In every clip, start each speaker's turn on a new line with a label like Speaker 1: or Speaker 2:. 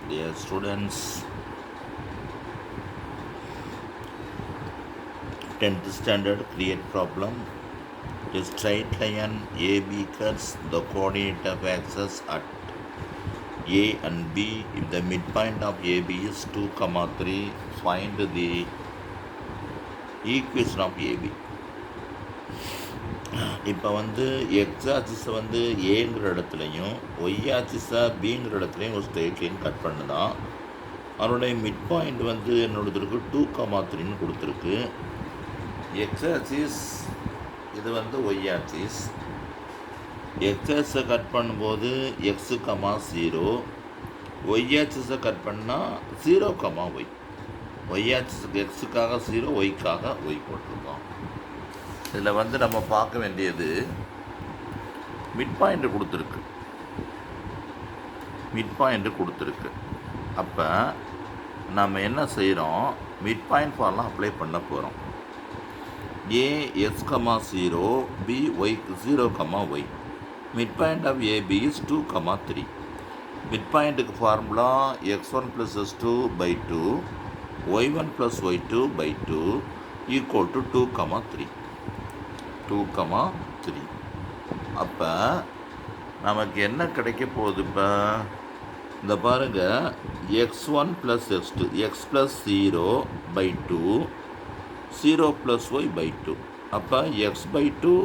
Speaker 1: Dear students, 10th standard create problem. A straight line AB cuts the coordinate of axis at A and B. If the midpoint of AB is 2, 3, find the equation of AB. இப்போ வந்து X ஆக்சிஸை வந்து ஏங்கிற இடத்துலையும் Y ஆக்சிஸை பிங்கிற இடத்துலையும் ஒரு straight line cut பண்ணுதான். அதனுடைய mid point வந்து என்னோடதுக்கு 2, 3ன்னு கொடுத்துருக்கு. எக்ஸ் ஆக்சிஸ் இது வந்து ஒய் ஆக்சிஸ். எக்ஸ் ஆக்சிஸை கட் பண்ணும்போது எக்ஸு 0, ஒய் ஆக்சிஸை கட் பண்ணால் 0, ஒய். ஒய் ஆக்சிஸுக்கு எக்ஸுக்காக 0, ஒய்க்காக ஒய் போட்டிருக்கோம். இதில் வந்து நம்ம பார்க்க வேண்டியது மிட் பாயிண்ட்டு கொடுத்துருக்கு. மிட் பாயிண்ட்டு கொடுத்துருக்கு. அப்போ நம்ம என்ன செய்கிறோம், மிட் பாயிண்ட் ஃபார்முலா அப்ளை பண்ண போகிறோம். A X 0, B Y 0, Y. Mid point of AB is 2, 3. Mid பாயிண்ட்டுக்கு formula x1 + x2 / 2, y1 + y2 / 2 equal to 2, 3. 2, 3. அப்போ நமக்கு என்ன கிடைக்க போகுது? இப்போ இந்த பாருங்கள், x1 + x2, x + 0 / 2, 0 + y / 2. அப்போ x/2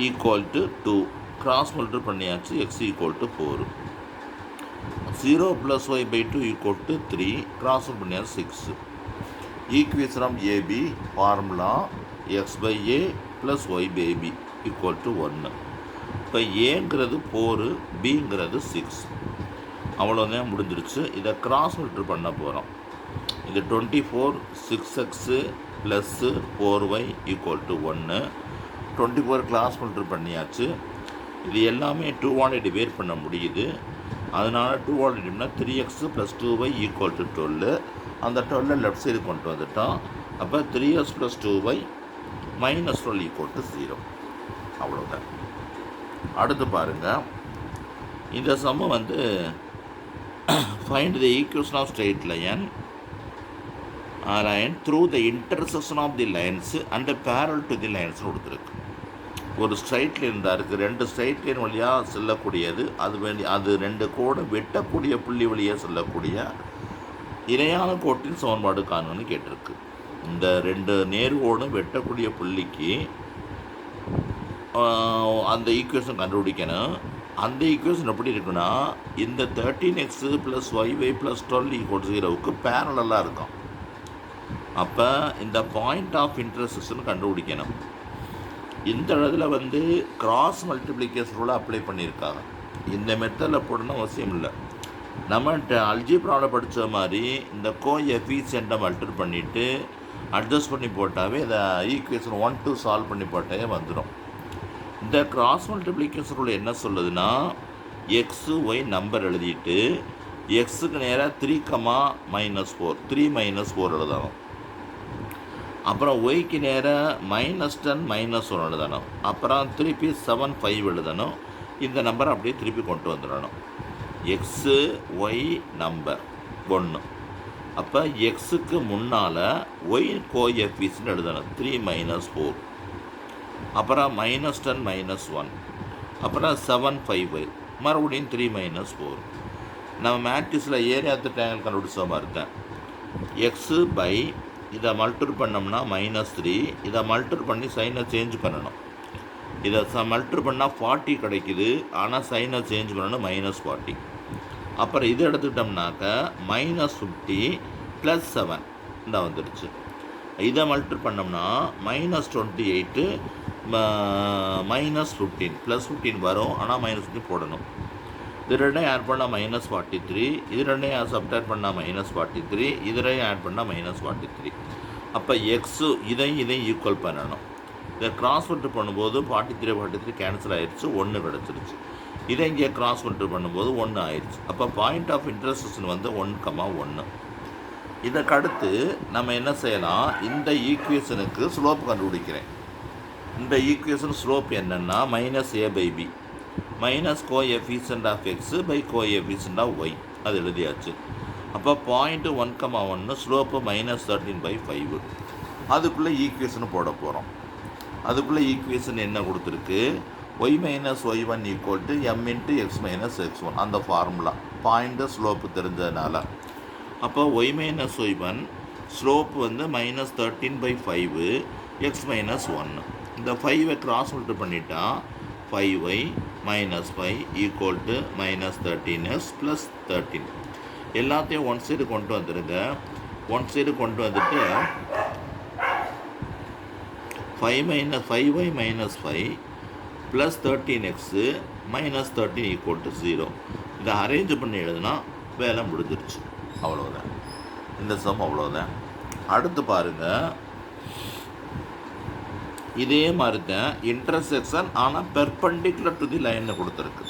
Speaker 1: equal to 2. Cross multiply பண்ணியாச்சு. x = 4. 0 + y / 2 = 3. கிராஸ் மல்டிப்ளை பண்ணியாச்சு 6. Equation of AB formula x/a + y/b = 1. இப்போ ஏங்கிறது 4, பிங்கிறது 6. அவ்வளோதான் முடிஞ்சிருச்சு. இதை கிராஸ் மல்டிப்ளை பண்ண போகிறோம். இது 24, 6x + 4y = 1. 24 கிராஸ் மல்டிப்ளை பண்ணியாச்சு. இது எல்லாமே 2 டிவைட் பண்ண முடியுது. அதனால் 2 டிவைட்னா 3x + 2y = 12. அந்த 12 லெஃப்ட் சைடு கொண்டு வந்துட்டோம். அப்போ 3x + 2y - 12 = 0. அவ்வளோதான். அடுத்து பாருங்கள், இந்த சம்ம வந்து find the equation of straight line through the intersection of the lines and parallel to the லைன்ஸ்னு கொடுத்துருக்கு. ஒரு ஸ்ட்ரைட் லைன் தான் இருக்குது. 2 ஸ்ட்ரைட் லைன் வழியாக செல்லக்கூடியது. அது 2 கோடு வெட்டக்கூடிய புள்ளி வழியாக செல்லக்கூடிய இணையான கோட்டின் சமன்பாடு காணுன்னு கேட்டிருக்கு. இந்த 2 நேர்கோடும் வெட்டக்கூடிய புள்ளிக்கு அந்த ஈக்குவேஷன் கண்டுபிடிக்கணும். அந்த ஈக்குவேஷன் எப்படி இருக்குன்னா, இந்த 13x + yy + 12 = 0க்கு பேரலாக இருக்கும். அப்போ இந்த பாயிண்ட் ஆஃப் இன்டர்செக்ஷன் கண்டுபிடிக்கணும். இந்த இடத்துல வந்து கிராஸ் மல்டிப்ளிகேஷன் ரூலை அப்ளை பண்ணியிருக்காங்க. இந்த மெத்தடில் போடணும் அவசியம் இல்லை. நம்ம அல்ஜிப்ராவில் படித்த மாதிரி இந்த கோஎஃபிஷியண்ட்டை மல்டிப்ளை பண்ணிவிட்டு அட்ஜஸ்ட் பண்ணி போட்டாவே இதை ஈக்குவேஷன் 1, 2 சால்வ் பண்ணி போட்டாவே வந்துடும். இந்த கிராஸ் மல்டிப்ளிகேஷன் ரூல் என்ன சொல்லுதுன்னா, எக்ஸு ஒய் நம்பர் எழுதிட்டு எக்ஸுக்கு நேராக 3, -4, 3 - 4 எழுதணும். அப்புறம் ஒய்க்கு நேராக -10, -1 எழுதணும். அப்புறம் திருப்பி 7, 5 எழுதணும். இந்த நம்பரை அப்படியே திருப்பி கொண்டு வந்துடணும். X y number 1. அப்போ எக்ஸுக்கு முன்னால் ஒய் கோஎஃபிஷியன்ட் எழுதணும் 3 - 4. அப்புறம் -10, -1. அப்புறம் 7, 5 மறுபடியும் 3 - 4. நம்ம மேட்ரிக்ஸில் ஏரியா ஆஃப் தி ட்ரையாங்கிள் கண்டுபிடிச்ச மாதிரி தான். எக்ஸு பை இதை மல்டிப்ளை பண்ணோம்னா -3. இதை மல்டிப்ளை பண்ணி சைனை சேஞ்ச் பண்ணணும். இதை மல்டிப்ளை பண்ணால் 40 கிடைக்குது. ஆனால் சைனை சேஞ்ச் பண்ணணும் -40. அப்புறம் இதை எடுத்துக்கிட்டோம்னாக்க -50 + 7 இந்த வந்துடுச்சு. இதை மல்டிப்ளை பண்ணோம்னா -28 -15 +15 வரும். ஆனால் -15 போடணும். இது ரெண்டையும் ஆட் பண்ணால் -43. இது ரெண்டையும் சப்ட்ராக்ட் பண்ணால் -43. இதரையும் ஆட் பண்ணால் -43. அப்போ எக்ஸு இதையும் ஈக்குவல் பண்ணணும். இதை கிராஸ் மல்டிப்ளை பண்ணும்போது 43 கேன்சல் ஆகிடுச்சு. 1 கிடச்சிருச்சு. இதை இங்கே கிராஸ் மல்டிப்ளை பண்ணும்போது 1 ஆயிடுச்சு. அப்போ பாயிண்ட் ஆஃப் இன்டர்செக்ஷன் வந்து 1, 1. இதற்கு அடுத்து நம்ம என்ன செய்யலாம், இந்த ஈக்குவேஷனுக்கு ஸ்லோப் கண்டுபிடிக்கிறேன். இந்த ஈக்குவேஷன் ஸ்லோப் என்னென்னா -a/b. Minus coefficient of x by coefficient of y அது எழுதியாச்சு. அப்போ 0.1,1 ஸ்லோப்பு -13/5. அதுக்குள்ளே ஈக்குவேஷன் போட போகிறோம். அதுக்குள்ளே ஈக்குவேஷன் என்ன கொடுத்துருக்கு? y minus y1 equal to m into X minus x1 அந்த ஃபார்முலா பாயிண்ட்டு ஸ்லோப்பு தெரிஞ்சதுனால. அப்போ y மைனஸ் y1 ஸ்லோப்பு வந்து -13/5 எக்ஸ் மைனஸ் 1. இந்த 5ஐ கிராஸ் மல்டிப்ளை பண்ணிட்டா 5y minus 5 equal to -13x plus 13. எல்லாத்தையும் ஒன் சைடு கொண்டு வந்துடுங்க. ஒன் சைடு கொண்டு வந்துட்டு 5y minus 5 plus 13x minus 13 equal to 0. இதை அரேஞ்ச் பண்ணி எழுதுனா வேலை முடிஞ்சிருச்சு. அவ்வளோதான், இந்த சம் அவ்வளோதான். அடுத்து பாருங்கள், இதே மாதிரி தான் இன்டர்செக்ஷன் ஆனால் பெர்பெண்டிகுலர் டு தி லைன்னு கொடுத்துருக்கு.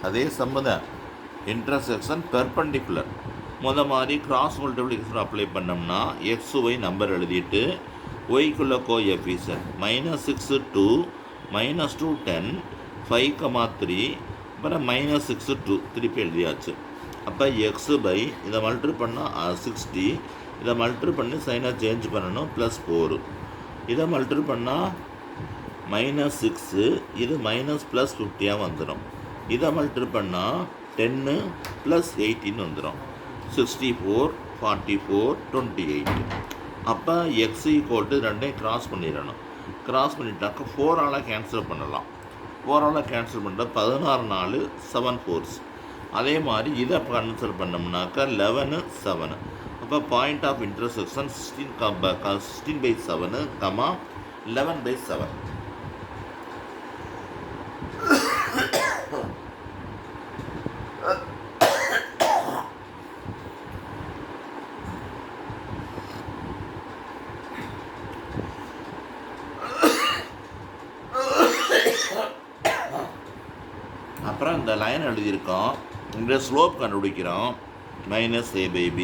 Speaker 1: அதே சம்மு தான், இன்டர்செக்ஷன் பெர்பெண்டிகுலர். மாதிரி கிராஸ் மல்டிப்ளிகேஷன் அப்ளை பண்ணோம்னா XY நம்பர் எழுதிட்டு ஒய்க்குள்ள கோஎஃபிஷியன்ட் -6 2 -2 10 5,3 அப்புறம் -6 2 திருப்பி எழுதியாச்சு. அப்போ எக்ஸு பை இதை மல்டிப்ளை பண்ணால் 60, இதை மல்டிப்ளை பண்ணி சைனை சேஞ்ச் பண்ணணும் +4, இதை மல்டிப்ளை பண்ணால் -6, இது -+50 வந்துடும். இதை மல்டிப்ளை பண்ணால் 10 + 18 வந்துடும். 64 44 28. அப்போ எக்ஸ் ஈக்குவல் டு ரெண்டையும் கிராஸ் பண்ணிடணும். கிராஸ் பண்ணிட்டாக்க 4ஆல் கேன்சல் பண்ணலாம். 4ஆல் கேன்சல் பண்ணுற 16 4 7 4s. அதே மாதிரி இதை கேன்சல் பண்ணோம்னாக்கா 11 7. அப்போ பாயிண்ட் ஆஃப் இன்டர்செக்ஷன் 16/7, 11/7. அப்புறம் இந்த லைன் எழுதியிருக்கோம். இந்த ஸ்லோப் கண்டுபிடிக்கிறோம் -a/b.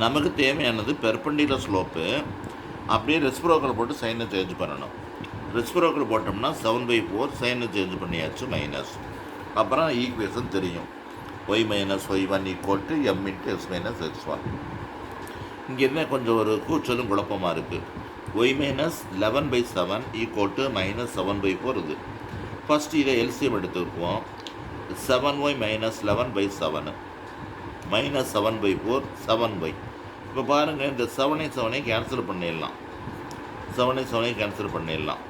Speaker 1: நமக்கு தேவையானது பெர்பெண்டிகுலர் ஸ்லோப்பு. அப்படியே ரெஸ்பிரோக்கல் போட்டு சைனை சேஞ்ச் பண்ணணும். ரெஸ்பிரோக்கல் போட்டோம்னா 7/4 சைனை சேஞ்ச் பண்ணியாச்சு மைனஸ். அப்புறம் ஈக்குவேஷன் தெரியும், y minus y1 equal to m into X minus x1. இங்கே என்ன கொஞ்சம் ஒரு கூச்சலும் குழப்பமாக இருக்குது. y மைனஸ் 11/7 ஈக்குவல் டு -7/4 இது. ஃபஸ்ட்டு இதை எல்சிஎம் எடுத்துக்குவோம். 7y minus 11/7 -7/4 7y. இப்போ பாருங்கள், இந்த 7ஐ கேன்சல் பண்ணிடலாம். 7ஐ கேன்சல் பண்ணிடலாம்.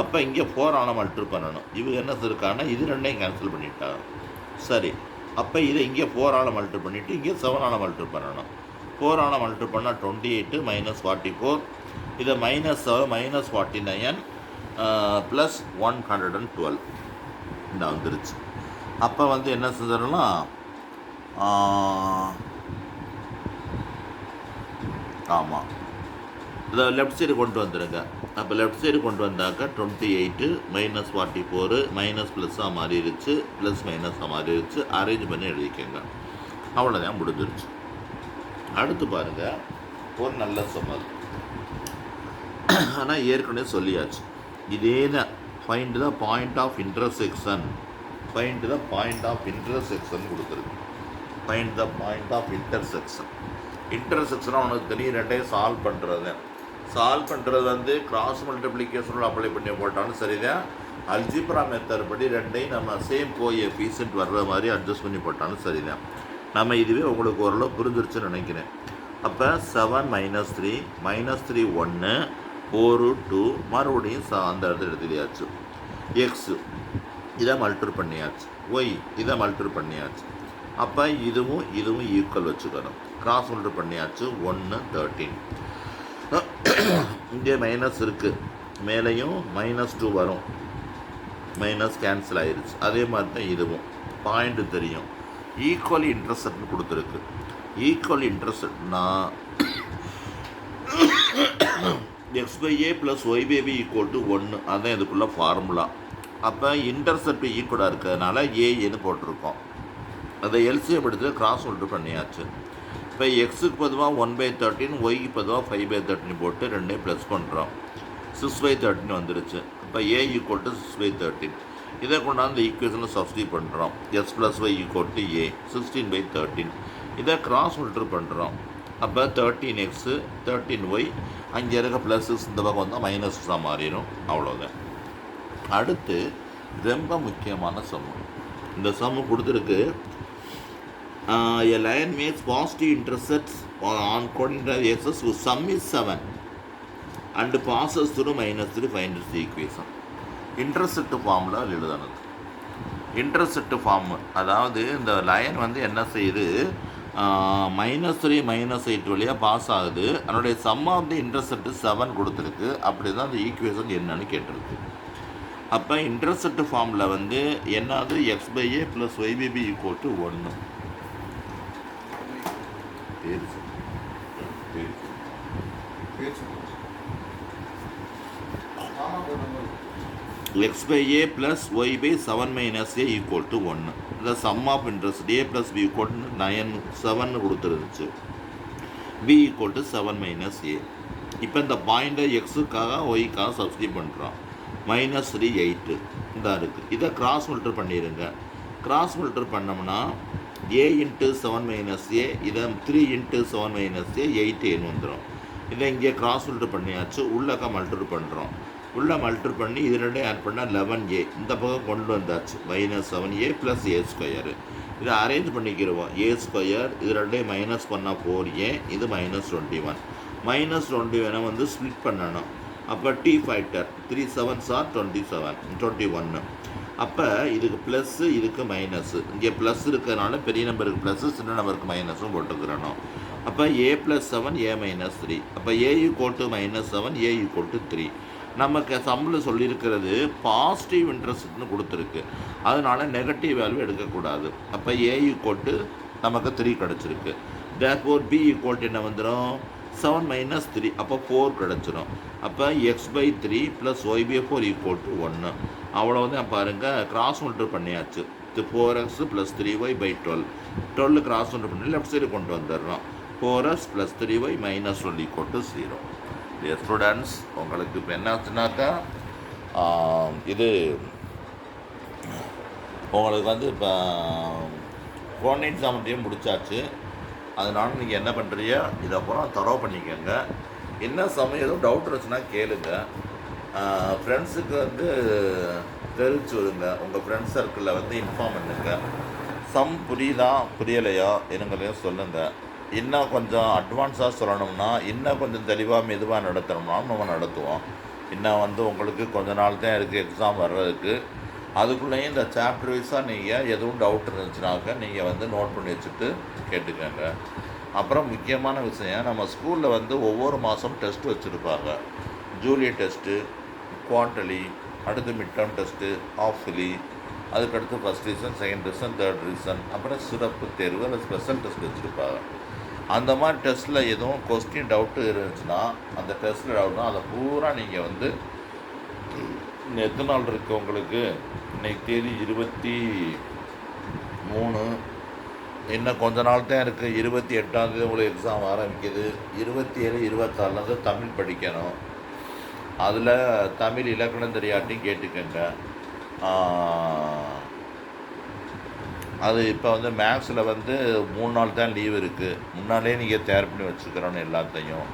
Speaker 1: அப்போ இங்கே 4ஆல் மல்டிப்ளை பண்ணணும். இவங்க என்ன இருக்காங்கன்னா இது ரெண்டையும் கேன்சல் பண்ணிட்டாங்க. சரி, அப்போ இதை இங்கே 4ஆல் மல்டிப்ளை பண்ணிவிட்டு இங்கே 7ஆல் மல்டிப்ளை பண்ணணும். 4ஆல் மல்டிப்ளை பண்ணால் 28 -44. இதை -49 ப்ளஸ் 112 இந்த வந்துருச்சு. அப்போ வந்து என்ன செஞ்சிடலாம், ஆமாம், இதை லெஃப்ட் சைடு கொண்டு வந்துடுங்க. அப்போ லெஃப்ட் சைடு கொண்டு வந்தாக்கா 28 -44 மைனஸ் ப்ளஸ்ஸாக மாறிடுச்சு, ப்ளஸ் மைனஸாக மாறிடுச்சு. அரேஞ்ச் பண்ணி எழுதிக்கோங்க. அவ்வளோதான், முடிஞ்சிருச்சு. அடுத்து பாருங்கள், ஒரு நல்ல சம்மர். ஆனால் ஏற்கனவே சொல்லியாச்சு, இதே தான் find the point of intersection. Find the point of intersection கொடுத்துருக்கு. Find the point of intersection. இன்டர்செக்ஷனாக உனக்கு தெரியும், ரெண்டையும் சால்வ் பண்ணுறது. சால்வ் பண்ணுறது வந்து கிராஸ் மல்டிப்ளிகேஷனோட அப்ளை பண்ணி போட்டாலும் சரிதான். அல்ஜிப்ரா மெத்தட் படி ரெண்டையும் நம்ம சேம் கோஎஃபிஷியன்ட் வர்ற மாதிரி அட்ஜஸ்ட் பண்ணி போட்டாலும் சரிதான். நம்ம இதுவே உங்களுக்கு ஓரளவு புரிஞ்சிருச்சுன்னு நினைக்கிறேன். அப்போ 7 -3 -3 1 4 2 மறுபடியும் அந்த இடத்துல எடுத்துயாச்சு. எக்ஸு இதை மல்டிப்ளை பண்ணியாச்சு, ஒய் இதை மல்டிப்ளை பண்ணியாச்சு. அப்போ இதுவும் ஈக்குவல் வச்சுக்கணும். கிராஸ் மல்டிப்ளை பண்ணியாச்சு. 1 13. இங்கே மைனஸ் இருக்குது, மேலேயும் -2 வரும். மைனஸ் கேன்சல் ஆயிடுச்சு. அதே மாதிரி தான் இதுவும் பாயிண்ட்டு தெரியும். ஈக்குவல் இன்டர்செப்ட்னு கொடுத்துருக்கு. ஈக்குவல் இன்டர்செப்ட்னா x/a + y/b ஈக்குவல் டு 1. அதுதான் இதுக்குள்ள ஃபார்முலா. அப்போ இன்டர்செப்ட் ஈக்குவலாக இருக்கிறதுனால ஏன்னு போட்டிருக்கோம். அதை எல்சிஎம் எடுத்து கிராஸ் மல்டிப்ளை பண்ணியாச்சு. இப்போ எக்ஸுக்கு பொதுவாக 1/13, ஒய்க்கு பொதுவாக 5/13 போட்டு ரெண்டையும் ப்ளஸ் பண்ணுறோம். 6/13 வந்துடுச்சு. இப்போ a ஈக்குவல் டு 6/13. இதை கொண்டாந்து ஈக்குவேஷனில் சப்ஸ்டியூட் பண்ணுறோம். S plus Y equal to A 16/13. இதை கிராஸ் மல்டிப்ளை பண்ணுறோம். அப்போ 13x 13y அங்கே இருக்க ப்ளஸ்ஸஸ் இந்த பக்கம் வந்தால் மைனஸாக மாறிடும். அவ்வளோதான். அடுத்து ரொம்ப முக்கியமான சம்மு. இந்த சம்மு கொடுத்துருக்கு. A line makes positive intersects on coordinate axis whose sum is 7 and passes through -3. Find its equation. Intersect ஃபார்மில் எழுதணும். இன்டர்செக்ட் ஃபார்ம் அதாவது இந்த லைன் வந்து என்ன செய்யுது, -3 -8 வழியாக பாஸ் ஆகுது. அதனுடைய சம் ஆஃப் தி இன்டர்செக்ட் 7 கொடுத்துருக்கு. அப்படி தான் அந்த ஈக்குவேஷன் என்னன்னு கேட்டிருக்கு. அப்போ இன்டர்செக்ட் ஃபார்மில் வந்து என்னது, x/a + y/b = 1. x/a + y/7 - a = 1. இந்த sum of interest a + b = 9 7 கொடுத்துருந்துச்சு. b = 7 - a. இப்போ இந்த பாயிண்ட்டை எக்ஸுக்காக ஒய்க்காக சப்ஸ்டியூட் பண்ணுறோம். -3 8 இதாக இருக்குது. இதை கிராஸ் மல்டிப்ளை பண்ணிடுங்க. கிராஸ் மல்டிப்ளை பண்ணோம்னா a × 7 - a, இதை 3 × 7 - a 8 வந்துடும். இதை இங்கே கிராஸ் மல்டிப்ளை பண்ணியாச்சு. உள்ளக்க மல்டிப்ளை பண்ணுறோம். உள்ளே மல்டிப்ளை பண்ணி இது ரெண்டையும் ஆட் பண்ணால் 11a. இந்த பக்கம் கொண்டு வந்தாச்சு. -7a + a². இதை அரேஞ்ச் பண்ணிக்கிறோம். a², இது ரெண்டையும் மைனஸ் பண்ணால் 4a, இது -21. -21 வந்து ஸ்ப்ளிட் பண்ணணும். அப்போ t ஃபேக்டர் 3 7s are 21. அப்போ இதுக்கு ப்ளஸ்ஸு, இதுக்கு மைனஸு. இங்கே ப்ளஸ் இருக்கிறதுனால பெரிய நம்பருக்கு ப்ளஸ்ஸு, சின்ன நம்பருக்கு மைனஸும் போட்டுக்கிறணும். அப்போ a + 7 a - 3. அப்போ a = -7 a = 3. நமக்கு சம்மில் சொல்லியிருக்கிறது பாசிட்டிவ் இன்ட்ரெஸ்ட்னு கொடுத்துருக்கு. அதனால் நெகட்டிவ் வேல்யூ எடுக்கக்கூடாது. அப்போ a = நமக்கு 3 கிடச்சிருக்கு. தேர்ஃபோர் b = என்ன வந்துடும், 7 - 3. அப்போ 4 கிடச்சிரும். அப்போ x/3 + y/4 = 1. அவ்வளோதான். பாருங்கள், கிராஸ் மல்டிப்ளை பண்ணியாச்சு. 4x + 3y/12. 12 கிராஸ் மல்டிப்ளை பண்ணி லெஃப்ட் சைடு கொண்டு வந்துடுறோம். 4x + 3y - 12 = 0. ஸ்டூடெண்ட்ஸ், உங்களுக்கு இப்போ என்ன ஆச்சுனாக்கா இது உங்களுக்கு வந்து இப்போ கோஆர்டினேட் ஜாமெட்ரியும் முடிச்சாச்சு. அதனால நீங்கள் என்ன பண்ணுறீங்க, இதை அப்புறம் தரவு பண்ணிக்கோங்க. என்ன சமயம் எதுவும் டவுட் இருந்துச்சுன்னா கேளுங்க. ஃப்ரெண்ட்ஸுக்கு வந்து தெரிவிச்சு விடுங்க. உங்கள் ஃப்ரெண்ட்ஸ் சர்க்கிளில் வந்து இன்ஃபார்ம் பண்ணுங்க. சம் புரியுதா புரியலையா என்னங்களையும் சொல்லுங்கள். இன்னும் கொஞ்சம் அட்வான்ஸாக சொல்லணும்னா, இன்னும் கொஞ்சம் தெளிவாக மெதுவாக நடத்தணும்னாலும் நம்ம நடத்துவோம். இன்னும் வந்து உங்களுக்கு கொஞ்ச நாள் தான் இருக்குது எக்ஸாம் வர்றதுக்கு. அதுக்குள்ளேயும் இந்த சாப்டர் வைஸாக நீங்கள் எதுவும் டவுட் இருந்துச்சுனாக்க நீங்கள் வந்து நோட் பண்ணி வச்சுட்டு கேட்டுக்கோங்க. அப்புறம் முக்கியமான விஷயம், நம்ம ஸ்கூலில் வந்து ஒவ்வொரு மாதம் டெஸ்ட்டு வச்சுருப்பாங்க. ஜூலி டெஸ்ட்டு, குவார்ட்டர்லி, அடுத்து மிட் டேர்ம் டெஸ்ட்டு, ஹாஃப்லி, அதுக்கடுத்து first reason, second reason, third reason, அப்புறம் சிறப்பு தேர்வு அல்லது ஸ்பெஷல் டெஸ்ட் வச்சுருப்பாங்க. அந்த மாதிரி டெஸ்ட்டில் எதுவும் கொஸ்டின் டவுட்டு இருந்துச்சுன்னா, அந்த டெஸ்ட்டில் டவுட்னா அதை பூரா நீங்கள் வந்து எத்தனை நாள் இருக்குது உங்களுக்கு, இன்றைக்கி தேதி 23, இன்னும் கொஞ்ச நாள் தான் இருக்குது. 28ஆம் உங்களுக்கு எக்ஸாம் ஆரம்பிக்குது. 27 26 தமிழ் படிக்கணும். அதில் தமிழ் இலக்கணம் தெரியாட்டியும் கேட்டுக்கங்க. அது இப்போ வந்து மேக்ஸில் வந்து 3 நாள் தான் லீவ் இருக்குது. முன்னாலே நீங்கள் தயார் பண்ணி வச்சுக்கிறோன்னு எல்லாத்தையும்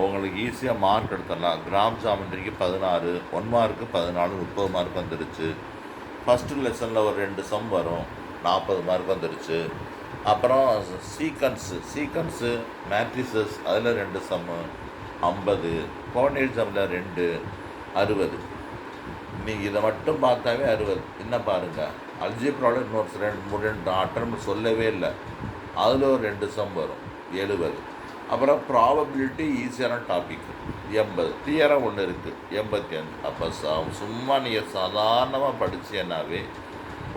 Speaker 1: உங்களுக்கு ஈஸியாக மார்க் எடுத்துடலாம். கிராம் ஜாமெண்ட்ரிக்கு 16, 1 மார்க்கு 14, 30 மார்க் வந்துடுச்சு. ஃபஸ்ட்டு லெசனில் ஒரு 2 சம் வரும், 40 மார்க் வந்துடுச்சு. அப்புறம் சீக்வன்ஸு மேட்ரிசஸ் அதில் 2 சம்மு 50, கோஆர்டினேட் சம்மில் 2 60. நீங்கள் இதை மட்டும் பார்த்தாவே 60. என்ன பாருங்கள், அல்ஜிப்ராவில் இன்னொரு 2 அட்டர்ம் சொல்லவே இல்லை. அதில் ஒரு 2 சம் வரும் 70. அப்புறம் ப்ராபபிலிட்டி ஈஸியான டாபிக் 80. தியரம் ஒன்று இருக்குது 85. அப்போ சும்மா நீங்கள் சாதாரணமாக படித்தேன்னாவே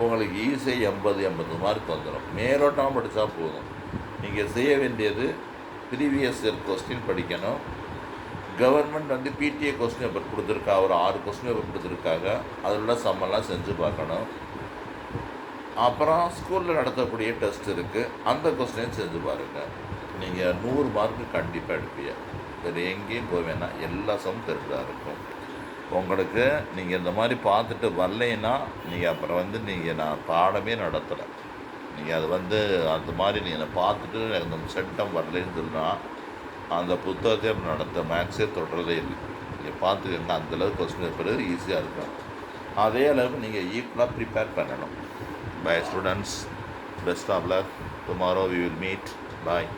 Speaker 1: உங்களுக்கு ஈஸியாக 80 மார்க் வந்துடும். மேலோட்டமாக படித்தா போதும். நீங்கள் செய்ய வேண்டியது ப்ரீவியஸ் இயர் கொஸ்டின் படிக்கணும். கவர்மெண்ட் வந்து பிடிஏ கொஸ்டின் பேப்பர் கொடுத்துருக்கா, ஒரு 6 கொஸ்டின் பேப்பர் கொடுத்துருக்காங்க. அதில் சம்மெல்லாம் செஞ்சு பார்க்கணும். அப்புறம் ஸ்கூலில் நடத்தக்கூடிய டெஸ்ட் இருக்குது, அந்த கொஸ்டினையும் செஞ்சு பாருங்கள். நீங்கள் 100 மார்க்கு கண்டிப்பாக எடுப்பீங்க. வேறு எங்கேயும் போவேன்னா எல்லா சம் தெரிஞ்சாக இருக்கும். உங்களுக்கு நீங்கள் இந்த மாதிரி பார்த்துட்டு வரலைன்னா நீங்கள் அப்புறம் வந்து நீங்கள் நான் பாடமே நடத்தலை. நீங்கள் அது வந்து அந்த மாதிரி நீங்கள் பார்த்துட்டு அந்த சென்டம் வரலன்னு சொன்னால் அந்த புத்தகத்தை நடத்த மேக்ஸே தொடரதே இல்லை. நீங்கள் பார்த்துக்கங்க, அந்தளவுக்கு கொஸ்டின் பேப்பர் ஈஸியாக இருக்கும். அதே அளவுக்கு நீங்கள் ஈக்குவலாக ப்ரிப்பேர் பண்ணணும். Bye students, best of luck. Tomorrow we will meet. Bye.